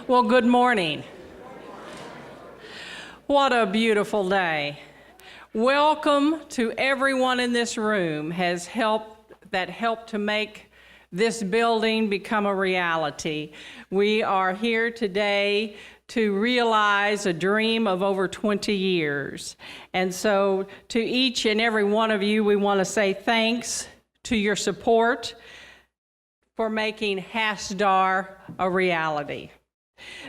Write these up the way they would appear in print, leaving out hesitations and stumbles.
Well, good morning. What a beautiful day. Welcome to everyone in this room that helped to make this building become a reality. We are here today to realize a dream of over 20 years. And so to each and every one of you, we want to say thanks to your support for making Hass-Darr a reality.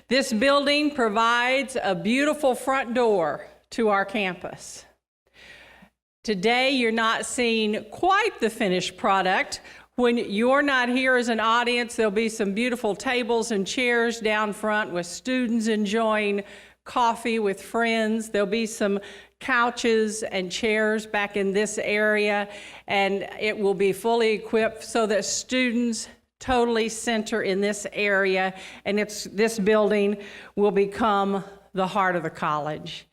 This building provides a beautiful front door to our campus. Today, you're not seeing quite the finished product. When you're not here as an audience, there'll be some beautiful tables and chairs down front with students enjoying coffee with friends. There'll be some couches and chairs back in this area, and it will be fully equipped so that students totally center in this area, and this building will become the heart of the college.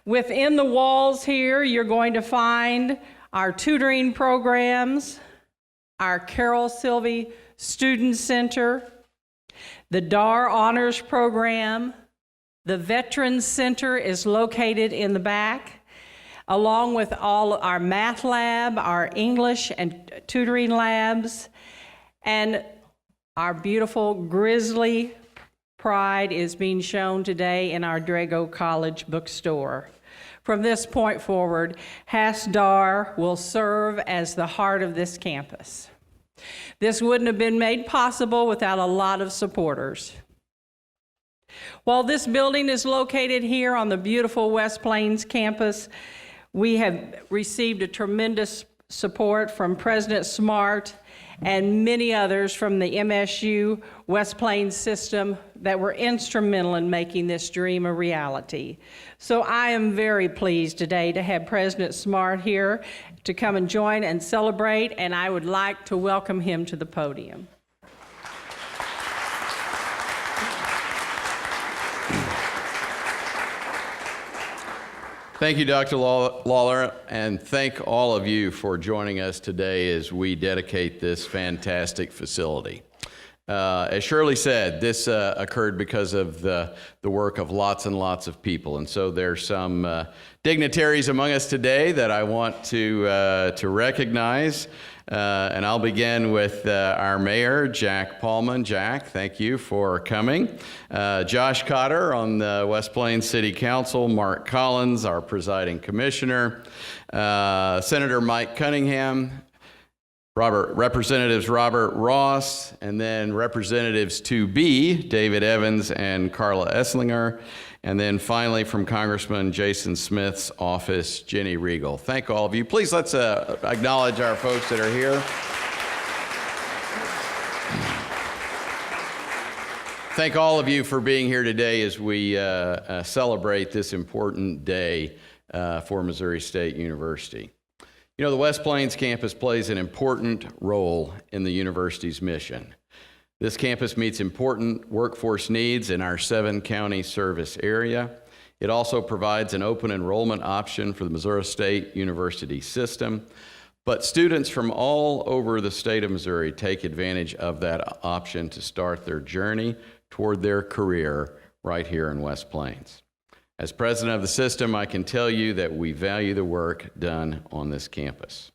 Within the walls here, you're going to find our tutoring programs, our Carol Sylvie Student Center, the Darr Honors Program. The Veterans Center is located in the back, along with all our math lab, our English and tutoring labs, and our beautiful Grizzly Pride is being shown today in our Drago College bookstore. From this point forward, Hass-Darr will serve as the heart of this campus. This wouldn't have been made possible without a lot of supporters. While this building is located here on the beautiful West Plains campus, we have received a tremendous support from President Smart and many others from the MSU West Plains system that were instrumental in making this dream a reality. So I am very pleased today to have President Smart here to come and join and celebrate, and I would like to welcome him to the podium. Thank you, Dr. Lawler, and thank all of you for joining us today as we dedicate this fantastic facility. As Shirley said, this occurred because of the work of lots and lots of people, and so there's some dignitaries among us today that I want to recognize. And I'll begin with our mayor, Jack Paulman. Jack, thank you for coming. Josh Cotter on the West Plains City Council, Mark Collins, our presiding commissioner, Senator Mike Cunningham, Representatives Robert Ross, and then Representatives 2B, David Evans and Carla Esslinger, and then finally from Congressman Jason Smith's office, Jenny Regal. Thank all of you. Please let's acknowledge our folks that are here. Thank all of you for being here today as we celebrate this important day for Missouri State University. You know, the West Plains campus plays an important role in the university's mission. This campus meets important workforce needs in our 7-county service area. It also provides an open enrollment option for the Missouri State University system, but students from all over the state of Missouri take advantage of that option to start their journey toward their career right here in West Plains. As president of the system, I can tell you that we value the work done on this campus.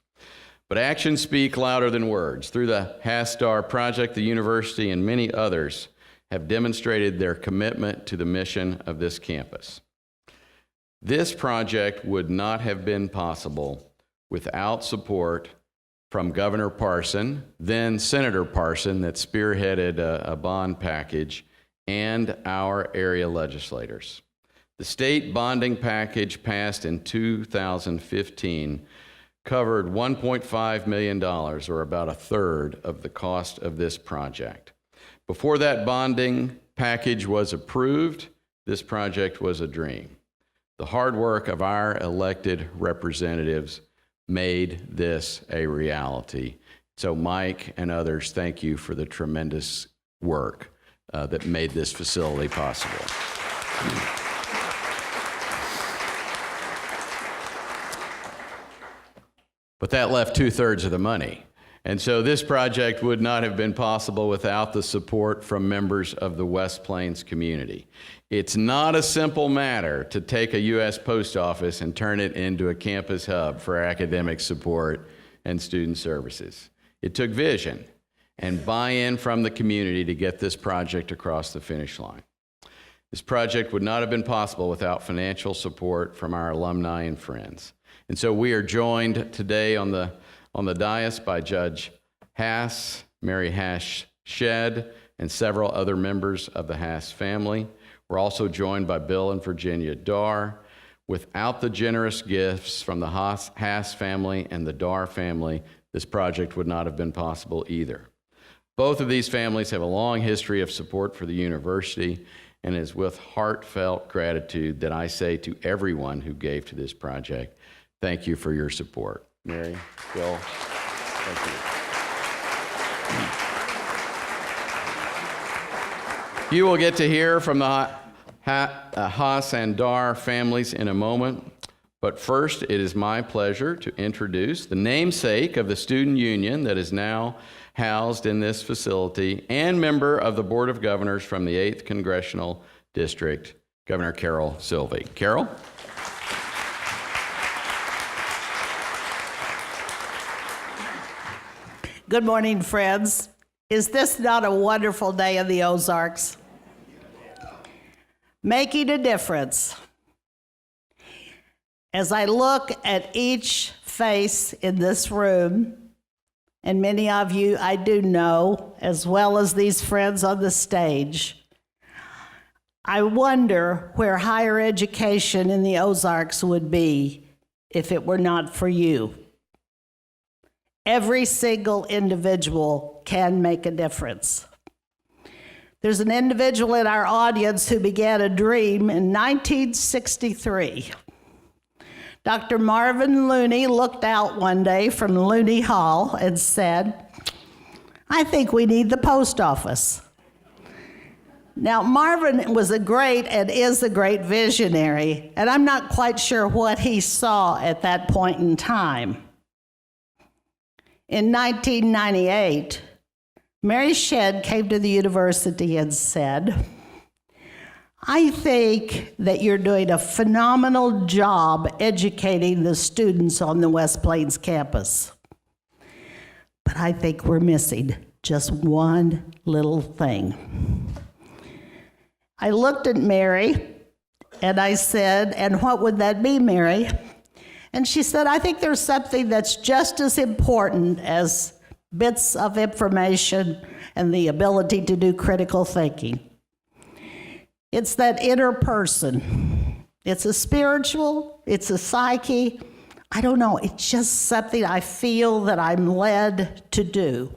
But actions speak louder than words. Through the Hass-Darr Project, the university and many others have demonstrated their commitment to the mission of this campus. This project would not have been possible without support from Governor Parson, then Senator Parson, that spearheaded a bond package, and our area legislators. The state bonding package passed in 2015 covered $1.5 million, or about a third of the cost of this project. Before that bonding package was approved, this project was a dream. The hard work of our elected representatives made this a reality. So Mike and others, thank you for the tremendous work that made this facility possible. But that left 2/3 of the money. And so this project would not have been possible without the support from members of the West Plains community. It's not a simple matter to take a U.S. post office and turn it into a campus hub for academic support and student services. It took vision and buy-in from the community to get this project across the finish line. This project would not have been possible without financial support from our alumni and friends. And so we are joined today on the dais by Judge Hass, Mary Hass-Shedd, and several other members of the Hass family. We're also joined by Bill and Virginia Darr. Without the generous gifts from the Hass family and the Darr family, this project would not have been possible either. Both of these families have a long history of support for the university, and it is with heartfelt gratitude that I say to everyone who gave to this project, thank you for your support. Mary, Bill, thank you. You will get to hear from the Hass and Darr families in a moment, but first it is my pleasure to introduce the namesake of the student union that is now housed in this facility and member of the Board of Governors from the 8th Congressional District, Governor Carol Silvey. Carol? Good morning, friends. Is this not a wonderful day in the Ozarks? Making a difference. As I look at each face in this room, and many of you I do know, as well as these friends on the stage, I wonder where higher education in the Ozarks would be if it were not for you. Every single individual can make a difference. There's an individual in our audience who began a dream in 1963. Dr. Marvin Looney looked out one day from Looney Hall and said, I think we need the post office. Now, Marvin was a great and is a great visionary, and I'm not quite sure what he saw at that point in time. In 1998, Mary Shedd came to the university and said, I think that you're doing a phenomenal job educating the students on the West Plains campus. But I think we're missing just one little thing. I looked at Mary and I said, and what would that be, Mary? And she said, I think there's something that's just as important as bits of information and the ability to do critical thinking. It's that inner person. It's a spiritual, it's a psyche. I don't know, it's just something I feel that I'm led to do.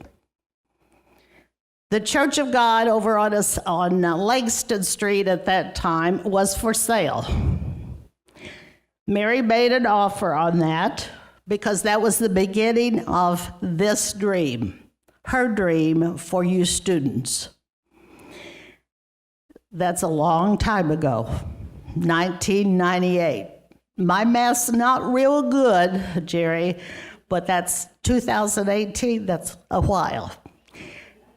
The Church of God over on Langston Street at that time was for sale. Mary made an offer on that because that was the beginning of this dream, her dream for you students. That's a long time ago, 1998. My math's not real good, Jerry, but that's 2018, that's a while.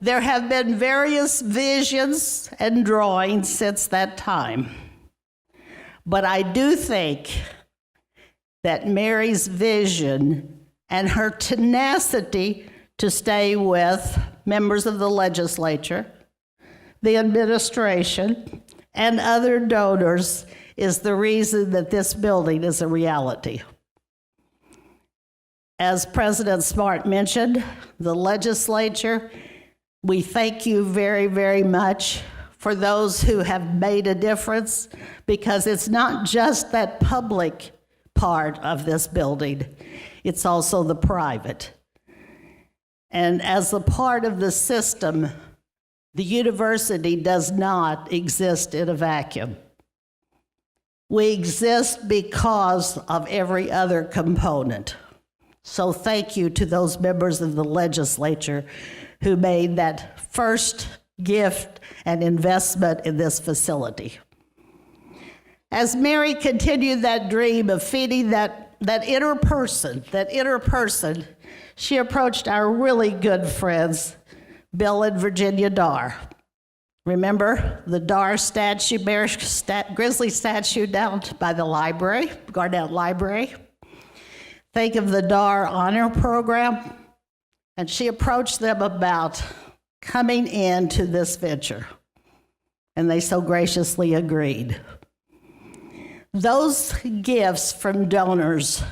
There have been various visions and drawings since that time, but I do think that Mary's vision and her tenacity to stay with members of the legislature, the administration, and other donors is the reason that this building is a reality. As President Smart mentioned, the legislature, we thank you very, very much for those who have made a difference, because it's not just that public part of this building, it's also the private. And as a part of the system, the university does not exist in a vacuum. We exist because of every other component. So thank you to those members of the legislature who made that first gift and investment in this facility. As Mary continued that dream of feeding that inner person, she approached our really good friends, Bill and Virginia Darr. Remember the Darr statue, grizzly statue down by the library, Garnett Library? Think of the Darr Honor Program. And she approached them about coming into this venture. And they so graciously agreed. Those gifts from donors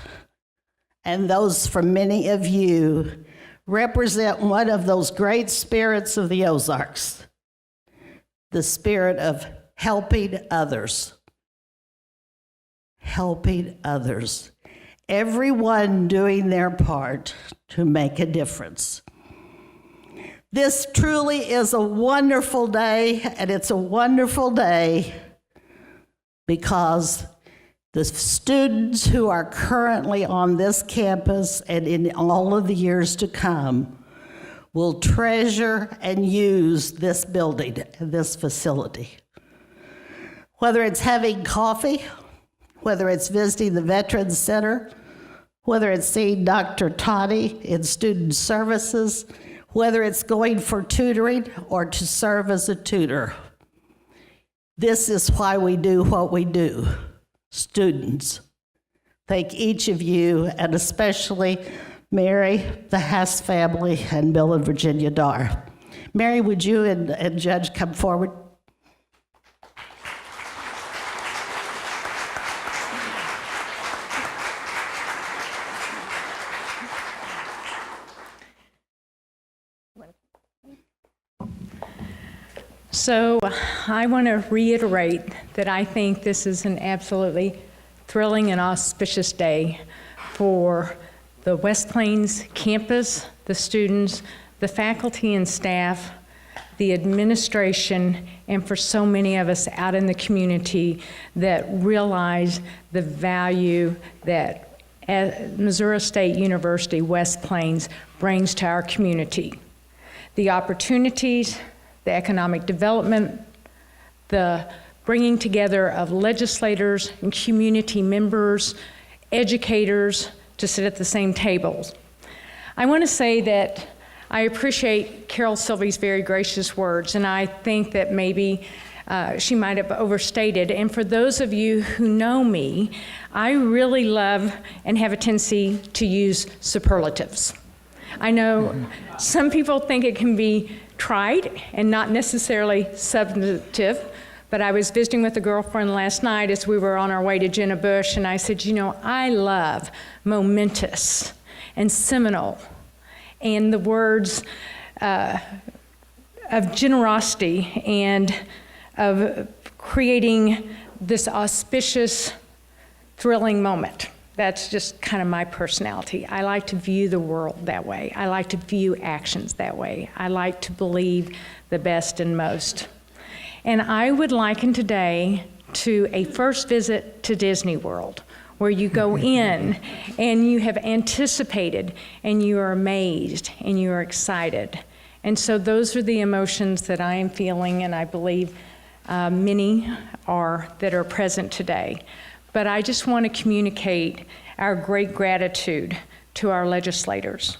and those from many of you represent one of those great spirits of the Ozarks, the spirit of helping others. Helping others. Everyone doing their part to make a difference. This truly is a wonderful day, and it's a wonderful day because the students who are currently on this campus and in all of the years to come will treasure and use this building and this facility. Whether it's having coffee, whether it's visiting the Veterans Center, whether it's seeing Dr. Toddy in student services, whether it's going for tutoring or to serve as a tutor. This is why we do what we do. Students. Thank each of you, and especially Mary, the Hass family, and Bill and Virginia Darr. Mary, would you and Judge come forward? So I want to reiterate that I think this is an absolutely thrilling and auspicious day for the West Plains campus, the students, the faculty and staff, the administration, and for so many of us out in the community that realize the value that Missouri State University West Plains brings to our community. The opportunities, the economic development, the bringing together of legislators and community members, educators to sit at the same tables. I want to say that I appreciate Carol Silvey's very gracious words, and I think that maybe she might have overstated. And for those of you who know me, I really love and have a tendency to use superlatives. I know some people think it can be trite and not necessarily substantive, but I was visiting with a girlfriend last night as we were on our way to Jenna Bush, and I said, you know, I love momentous and seminal, and the words of generosity and of creating this auspicious, thrilling moment. That's just kind of my personality. I like to view the world that way. I like to view actions that way. I like to believe the best and most. And I would liken today to a first visit to Disney World, where you go in and you have anticipated and you are amazed and you are excited. And so those are the emotions that I am feeling, and I believe many are that are present today. But I just want to communicate our great gratitude to our legislators,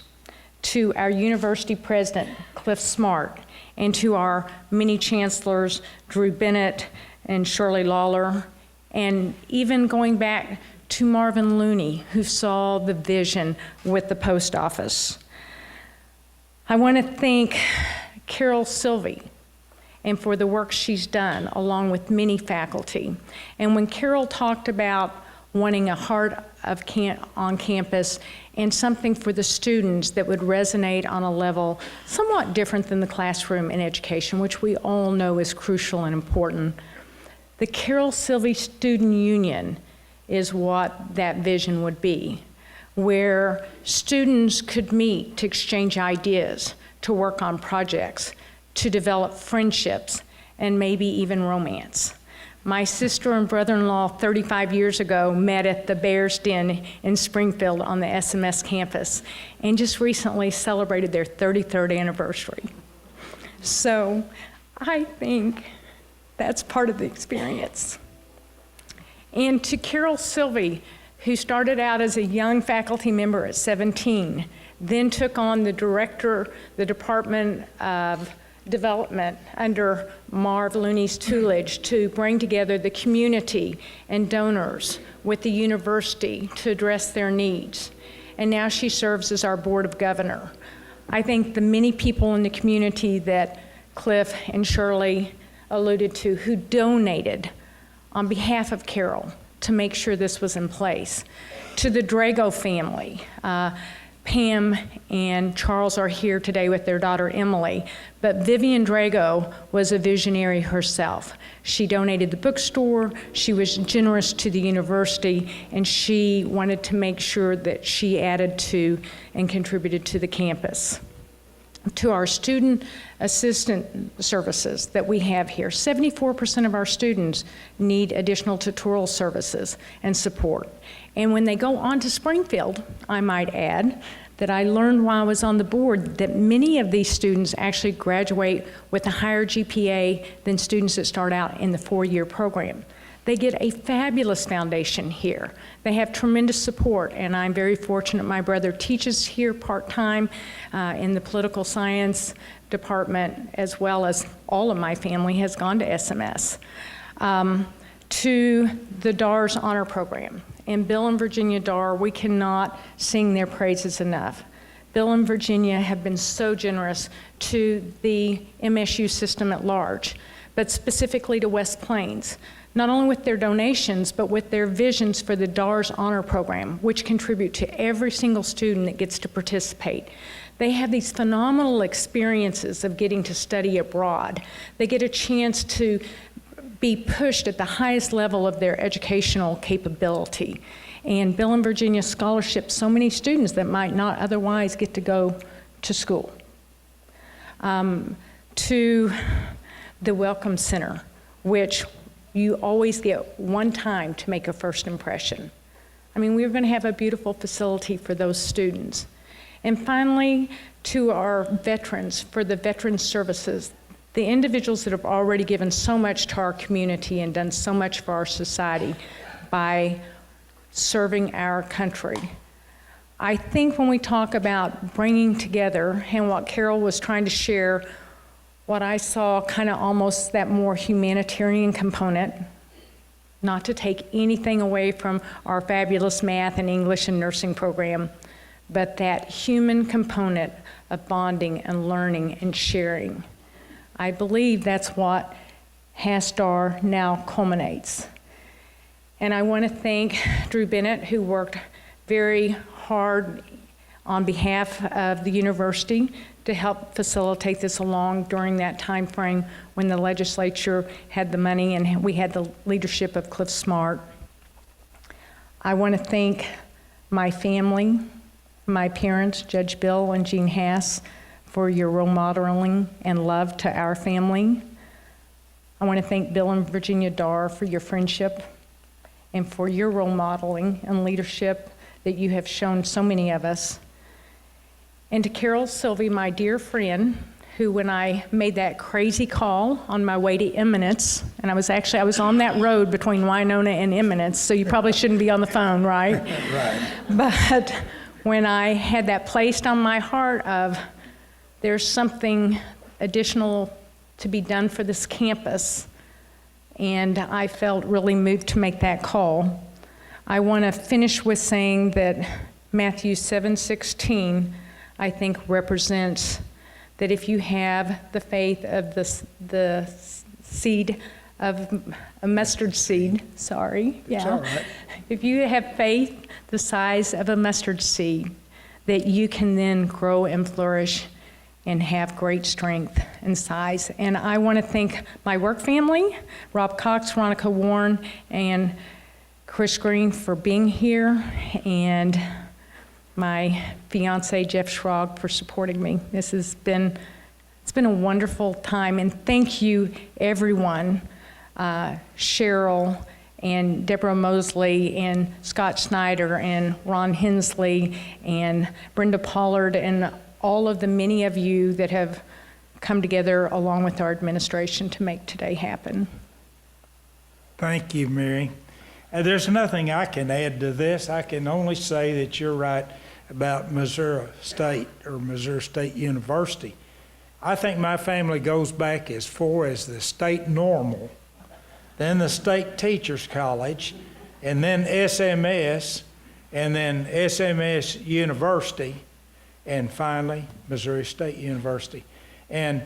to our university president, Cliff Smart, and to our many chancellors, Drew Bennett and Shirley Lawler, and even going back to Marvin Looney, who saw the vision with the post office. I want to thank Carol Silvey and for the work she's done, along with many faculty. And when Carol talked about wanting a heart of on campus and something for the students that would resonate on a level somewhat different than the classroom in education, which we all know is crucial and important, the Carol Silvey Student Union is what that vision would be, where students could meet to exchange ideas, to work on projects, to develop friendships, and maybe even romance. My sister and brother-in-law 35 years ago met at the Bear's Den in Springfield on the SMS campus, and just recently celebrated their 33rd anniversary. So I think that's part of the experience. And to Carol Silvey, who started out as a young faculty member at 17, then took on the Department of Development under Marv Looney's tutelage to bring together the community and donors with the university to address their needs. And now she serves as our Board of Governor. I think the many people in the community that Cliff and Shirley alluded to who donated on behalf of Carol to make sure this was in place. To the Drago family, Pam and Charles are here today with their daughter Emily, but Vivian Drago was a visionary herself. She donated the bookstore, she was generous to the university, and she wanted to make sure that she added to and contributed to the campus. To our student assistant services that we have here, 74% of our students need additional tutorial services and support. And when they go on to Springfield, I might add, that I learned while I was on the board that many of these students actually graduate with a higher GPA than students that start out in the four-year program. They get a fabulous foundation here. They have tremendous support, and I'm very fortunate my brother teaches here part-time in the political science department, as well as all of my family has gone to SMS. To the Darr's Honor Program. And Bill and Virginia Darr, we cannot sing their praises enough. Bill and Virginia have been so generous to the MSU system at large, but specifically to West Plains, not only with their donations, but with their visions for the Darr's Honor Program, which contribute to every single student that gets to participate. They have these phenomenal experiences of getting to study abroad. They get a chance to be pushed at the highest level of their educational capability. And Bill and Virginia scholarships so many students that might not otherwise get to go to school. To the Welcome Center, which you always get one time to make a first impression. I mean, we're gonna have a beautiful facility for those students. And finally, to our veterans, for the veterans services, the individuals that have already given so much to our community and done so much for our society by serving our country. I think when we talk about bringing together and what Carol was trying to share, what I saw kind of almost that more humanitarian component, not to take anything away from our fabulous math and English and nursing program, but that human component of bonding and learning and sharing. I believe that's what Hass-Darr now culminates. And I want to thank Drew Bennett, who worked very hard on behalf of the university to help facilitate this along during that time frame when the legislature had the money and we had the leadership of Cliff Smart. I want to thank my family, my parents, Judge Bill and Jean Hass, for your role modeling and love to our family. I want to thank Bill and Virginia Darr for your friendship and for your role modeling and leadership that you have shown so many of us. And to Carol Sylvie, my dear friend, who when I made that crazy call on my way to Eminence, and I was on that road between Winona and Eminence, so you probably shouldn't be on the phone, right? Right. But when I had that placed on my heart of, there's something additional to be done for this campus, and I felt really moved to make that call. I want to finish with saying that Matthew 7:16, I think, represents that if you have the faith of the seed of a mustard seed, sorry, yeah. It's all right. If you have faith the size of a mustard seed, that you can then grow and flourish and have great strength and size. And I want to thank my work family, Rob Cox, Veronica Warren, and Chris Green for being here, and my fiance, Jeff Schrog, for supporting me. It's been a wonderful time, and thank you, everyone, Cheryl, and Deborah Mosley, and Scott Snyder, and Ron Hensley, and Brenda Pollard, and all of the many of you that have come together along with our administration to make today happen. Thank you, Mary. There's nothing I can add to this. I can only say that you're right. about Missouri State or Missouri State University. I think my family goes back as far as the state normal, then the State Teachers College, and then SMS, and then SMS University, and finally Missouri State University. And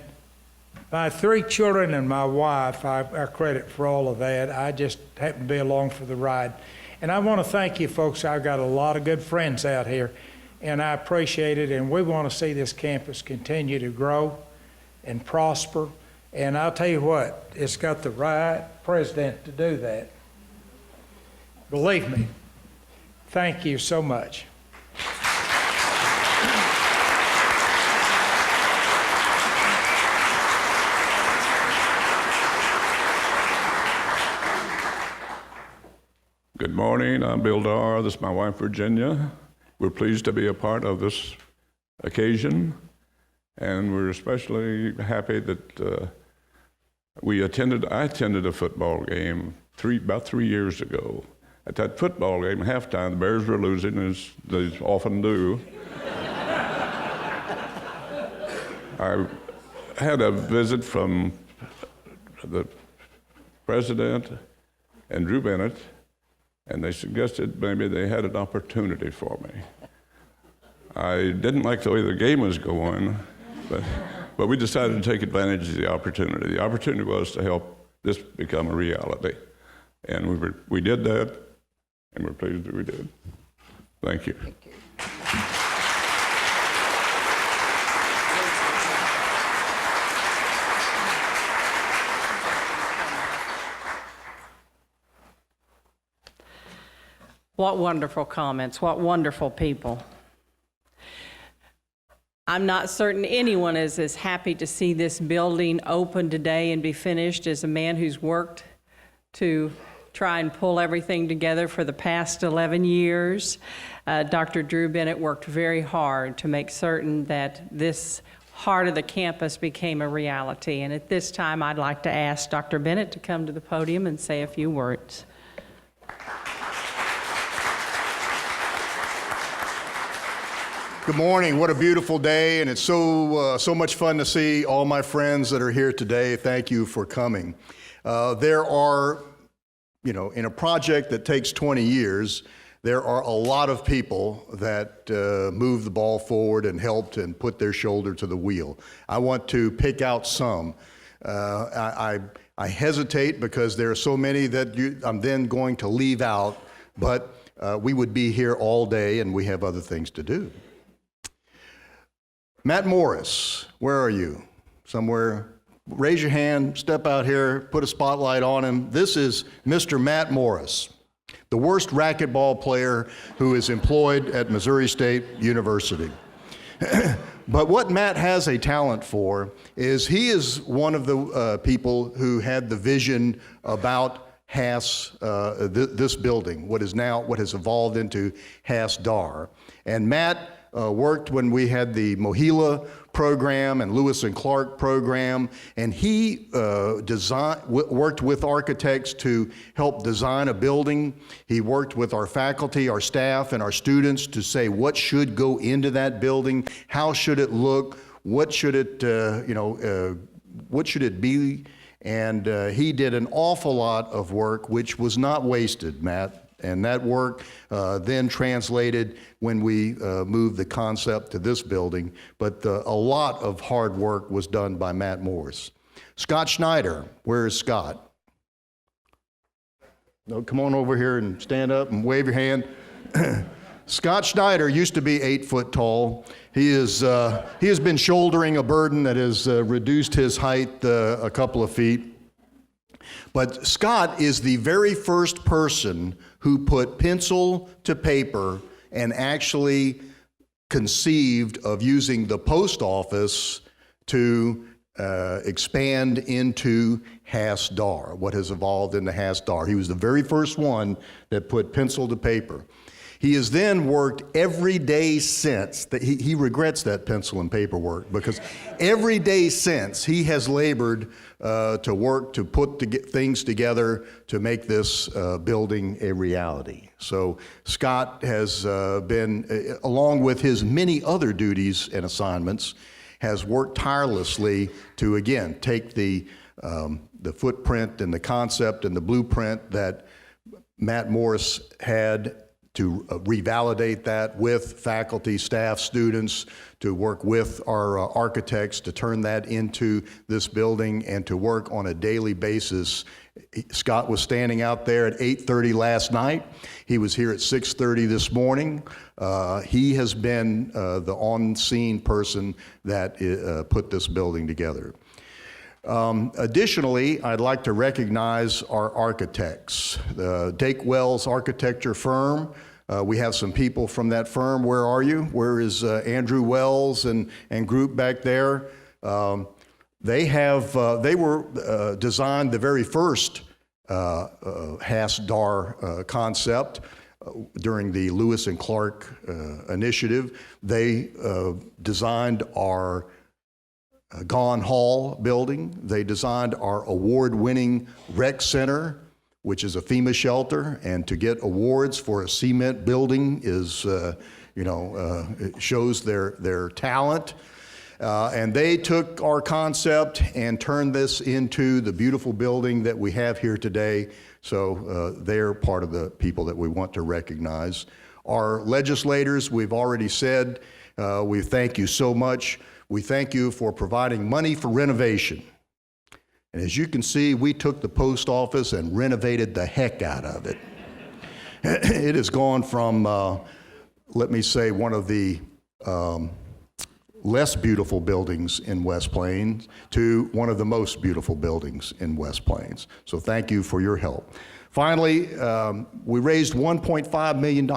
my 3 children and my wife, I credit for all of that. I just happen to be along for the ride. And I want to thank you folks. I've got a lot of good friends out here, and I appreciate it. And we want to see this campus continue to grow and prosper. And I'll tell you what, it's got the right president to do that. Believe me. Thank you so much. Good morning, I'm Bill Darr. This is my wife, Virginia. We're pleased to be a part of this occasion, and we're especially happy that I attended a football game about 3 years ago. At that football game, halftime, the Bears were losing, as they often do. I had a visit from the president and Drew Bennett, and they suggested maybe they had an opportunity for me. I didn't like the way the game was going, but we decided to take advantage of the opportunity. The opportunity was to help this become a reality. And we did that, and we're pleased that we did. Thank you. Thank you. What wonderful comments, what wonderful people. I'm not certain anyone is as happy to see this building open today and be finished as a man who's worked to try and pull everything together for the past 11 years. Dr. Drew Bennett worked very hard to make certain that this heart of the campus became a reality. And at this time, I'd like to ask Dr. Bennett to come to the podium and say a few words. Good morning. What a beautiful day, and it's so much fun to see all my friends that are here today. Thank you for coming. There are, in a project that takes 20 years, there are a lot of people that move the ball forward and helped and put their shoulder to the wheel. I want to pick out some. I hesitate because there are so many that I'm then going to leave out, but we would be here all day and we have other things to do. Matt Morris, where are you? Somewhere? Raise your hand, step out here, put a spotlight on him. This is Mr. Matt Morris, the worst racquetball player who is employed at Missouri State University. But what Matt has a talent for is he is one of the people who had the vision about this building, what has evolved into Hass-Darr. And Matt worked when we had the Mohila program and Lewis and Clark program, and he worked with architects to help design a building. He worked with our faculty, our staff, and our students to say what should go into that building, how should it look, what should it be, and he did an awful lot of work which was not wasted, Matt. And that work then translated when we moved the concept to this building. But a lot of hard work was done by Matt Morris. Scott Schneider, where is Scott? No, come on over here and stand up and wave your hand. Scott Schneider used to be 8 foot tall. He has been shouldering a burden that has reduced his height a couple of feet. But Scott is the very first person who put pencil to paper and actually conceived of using the post office to expand into Hass-Darr, what has evolved into Hass-Darr. He was the very first one that put pencil to paper. He has then worked every day since. He regrets that pencil and paper work, because every day since he has labored to work to put things together to make this building a reality. So Scott has been, along with his many other duties and assignments, has worked tirelessly to, again, take the footprint and the concept and the blueprint that Matt Morris had, to revalidate that with faculty, staff, students, to work with our architects to turn that into this building and to work on a daily basis. Scott was standing out there at 8:30 last night. He was here at 6:30 this morning. He has been the on-scene person that put this building together. Additionally, I'd like to recognize our architects. The Dake Wells architecture firm. We have some people from that firm. Where are you? Where is Andrew Wells and group back there? They were designed the very first Hass-Darr concept during the Lewis and Clark initiative. They designed our Gone Hall building. They designed our award-winning rec center, which is a FEMA shelter, and to get awards for a cement building is, it shows their talent. And they took our concept and turned this into the beautiful building that we have here today. So they're part of the people that we want to recognize. Our legislators, we've already said, we thank you so much. We thank you for providing money for renovation. And as you can see, we took the post office and renovated the heck out of it. It has gone from, let me say, one of the less beautiful buildings in West Plains to one of the most beautiful buildings in West Plains. So thank you for your help. Finally, we raised $1.5 million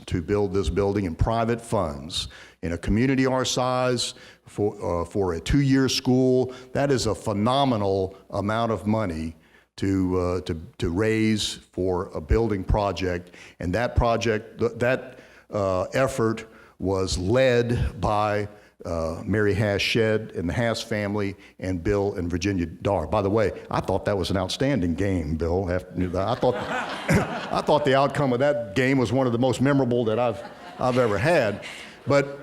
to build this building in private funds. In a community our size, for a 2-year school, that is a phenomenal amount of money to raise for a building project. And that project, that effort was led by Mary Hass-Shedd and the Hass family and Bill and Virginia Darr. By the way, I thought that was an outstanding game, Bill. I thought the outcome of that game was one of the most memorable that I've ever had. But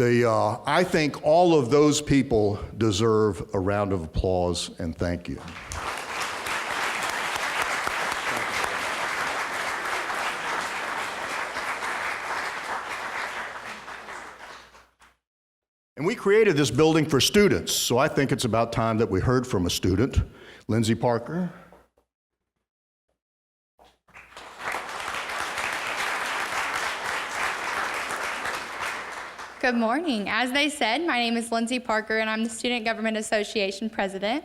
I think all of those people deserve a round of applause, and thank you. And we created this building for students, so I think it's about time that we heard from a student. Lindsay Parker. Good morning. As they said, my name is Lindsay Parker, and I'm the Student Government Association president.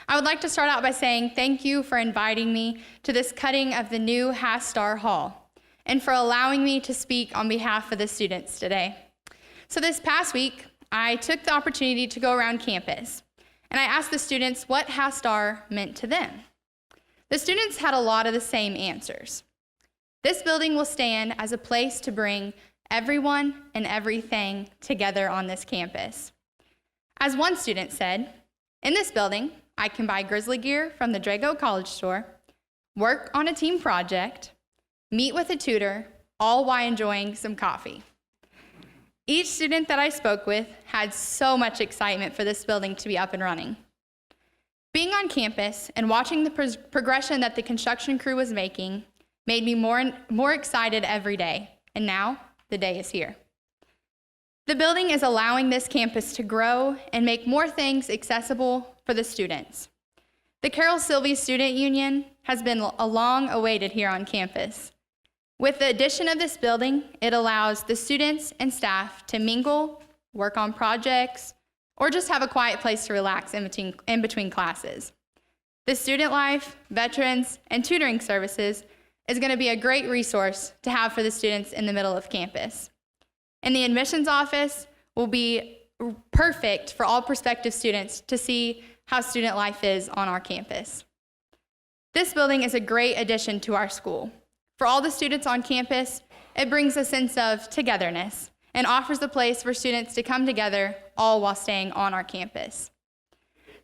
I would like to start out by saying thank you for inviting me to this cutting of the new Hass-Darr Hall, and for allowing me to speak on behalf of the students today. So this past week, I took the opportunity to go around campus, and I asked the students what Hass-Darr meant to them. The students had a lot of the same answers. This building will stand as a place to bring everyone and everything together on this campus. As one student said, in this building, I can buy Grizzly gear from the Drago College store, work on a team project, meet with a tutor, all while enjoying some coffee. Each student that I spoke with had so much excitement for this building to be up and running. Being on campus and watching the progression that the construction crew was making made me more excited every day, and now the day is here. The building is allowing this campus to grow and make more things accessible for the students. The Carol Sylvie Student Union has been long awaited here on campus. With the addition of this building, it allows the students and staff to mingle, work on projects, or just have a quiet place to relax in between classes. The Student Life, Veterans, and Tutoring Services is going to be a great resource to have for the students in the middle of campus. And the admissions office will be perfect for all prospective students to see how student life is on our campus. This building is a great addition to our school. For all the students on campus, It brings a sense of togetherness and offers a place for students to come together, all while staying on our campus.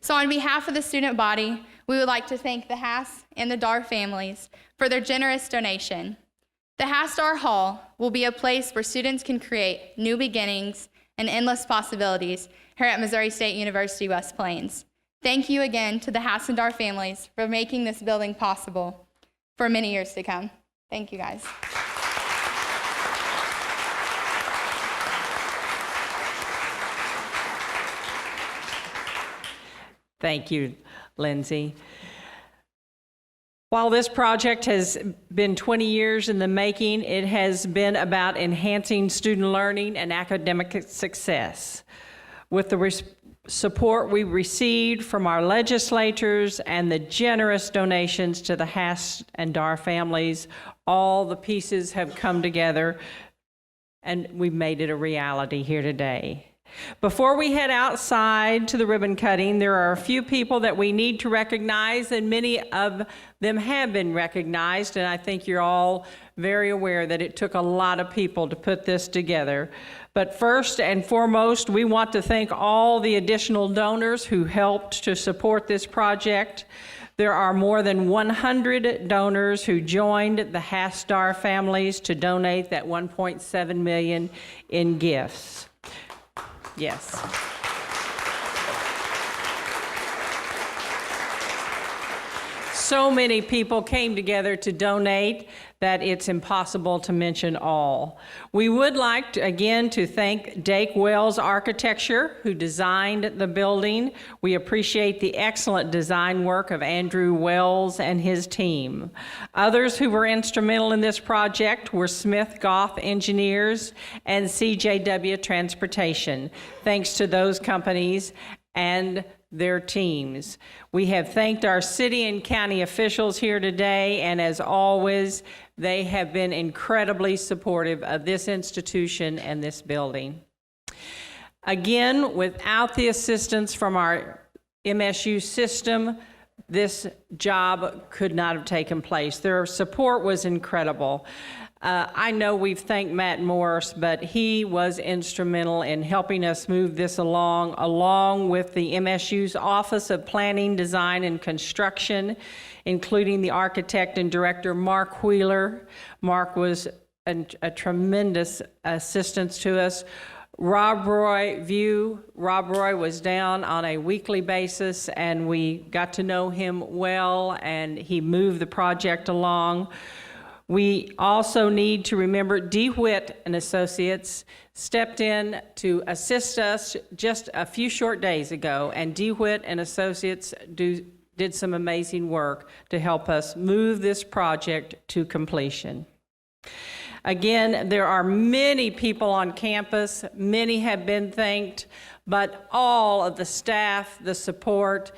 So on behalf of the student body, we would like to thank the Hass and the Darr families for their generous donation. The Hass-Darr Hall will be a place where students can create new beginnings and endless possibilities here at Missouri State University West Plains. Thank you again to the Hass and Darr families for making this building possible for many years to come. Thank you, guys. Thank you, Lindsay. While this project has been 20 years in the making, it has been about enhancing student learning and academic success. With the support we received from our legislators and the generous donations to the Hass and Darr families, all the pieces have come together and we've made it a reality here today. Before we head outside to the ribbon cutting, there are a few people that we need to recognize, and many of them have been recognized, and I think you're all very aware that it took a lot of people to put this together. But first and foremost, we want to thank all the additional donors who helped to support this project. There are more than 100 donors who joined the Hass-Darr families to donate that $1.7 million in gifts. Yes. So many people came together to donate that it's impossible to mention all. We would like to, again, to thank Dake Wells Architecture, who designed the building. We appreciate the excellent design work of Andrew Wells and his team. Others who were instrumental in this project were Smith Goff Engineers and CJW Transportation. Thanks to those companies and their teams. We have thanked our city and county officials here today, and as always, they have been incredibly supportive of this institution and this building. Again, without the assistance from our MSU system, this job could not have taken place. Their support was incredible. I know we've thanked Matt Morris, but he was instrumental in helping us move this along with the MSU's Office of Planning, Design, and Construction, including the architect and director, Mark Wheeler. Mark was a tremendous assistance to us. Rob Roy was down on a weekly basis, and we got to know him well, and he moved the project along. We also need to remember DeWitt and Associates stepped in to assist us just a few short days ago, and DeWitt and Associates did some amazing work to help us move this project to completion. Again, there are many people on campus, many have been thanked, but all of the staff, the support,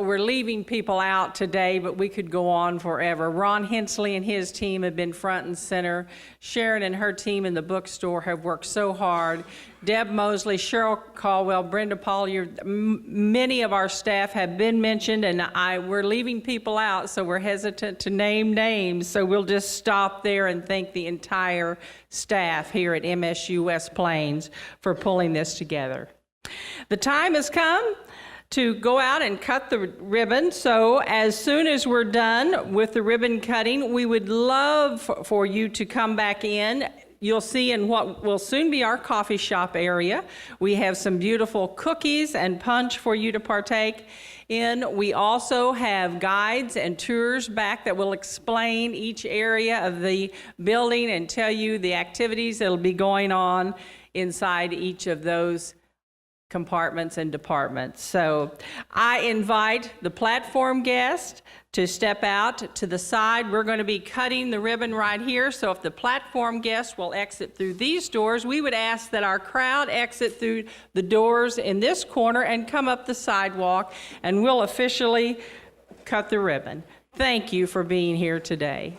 we're leaving people out today, but we could go on forever. Ron Hensley and his team have been front and center. Sharon and her team in the bookstore have worked so hard. Deb Mosley, Cheryl Caldwell, Brenda Pollier, many of our staff have been mentioned, and we're leaving people out, so we're hesitant to name names, so we'll just stop there and thank the entire staff here at MSU West Plains for pulling this together. The time has come to go out and cut the ribbon. So as soon as we're done with the ribbon cutting, we would love for you to come back in. You'll see in what will soon be our coffee shop area. We have some beautiful cookies and punch for you to partake in. We also have guides and tours back that will explain each area of the building and tell you the activities that will be going on inside each of those compartments and departments. So I invite the platform guest to step out to the side. We're going to be cutting the ribbon right here. So if the platform guest will exit through these doors, we would ask that our crowd exit through the doors in this corner and come up the sidewalk, and we'll officially cut the ribbon. Thank you for being here today.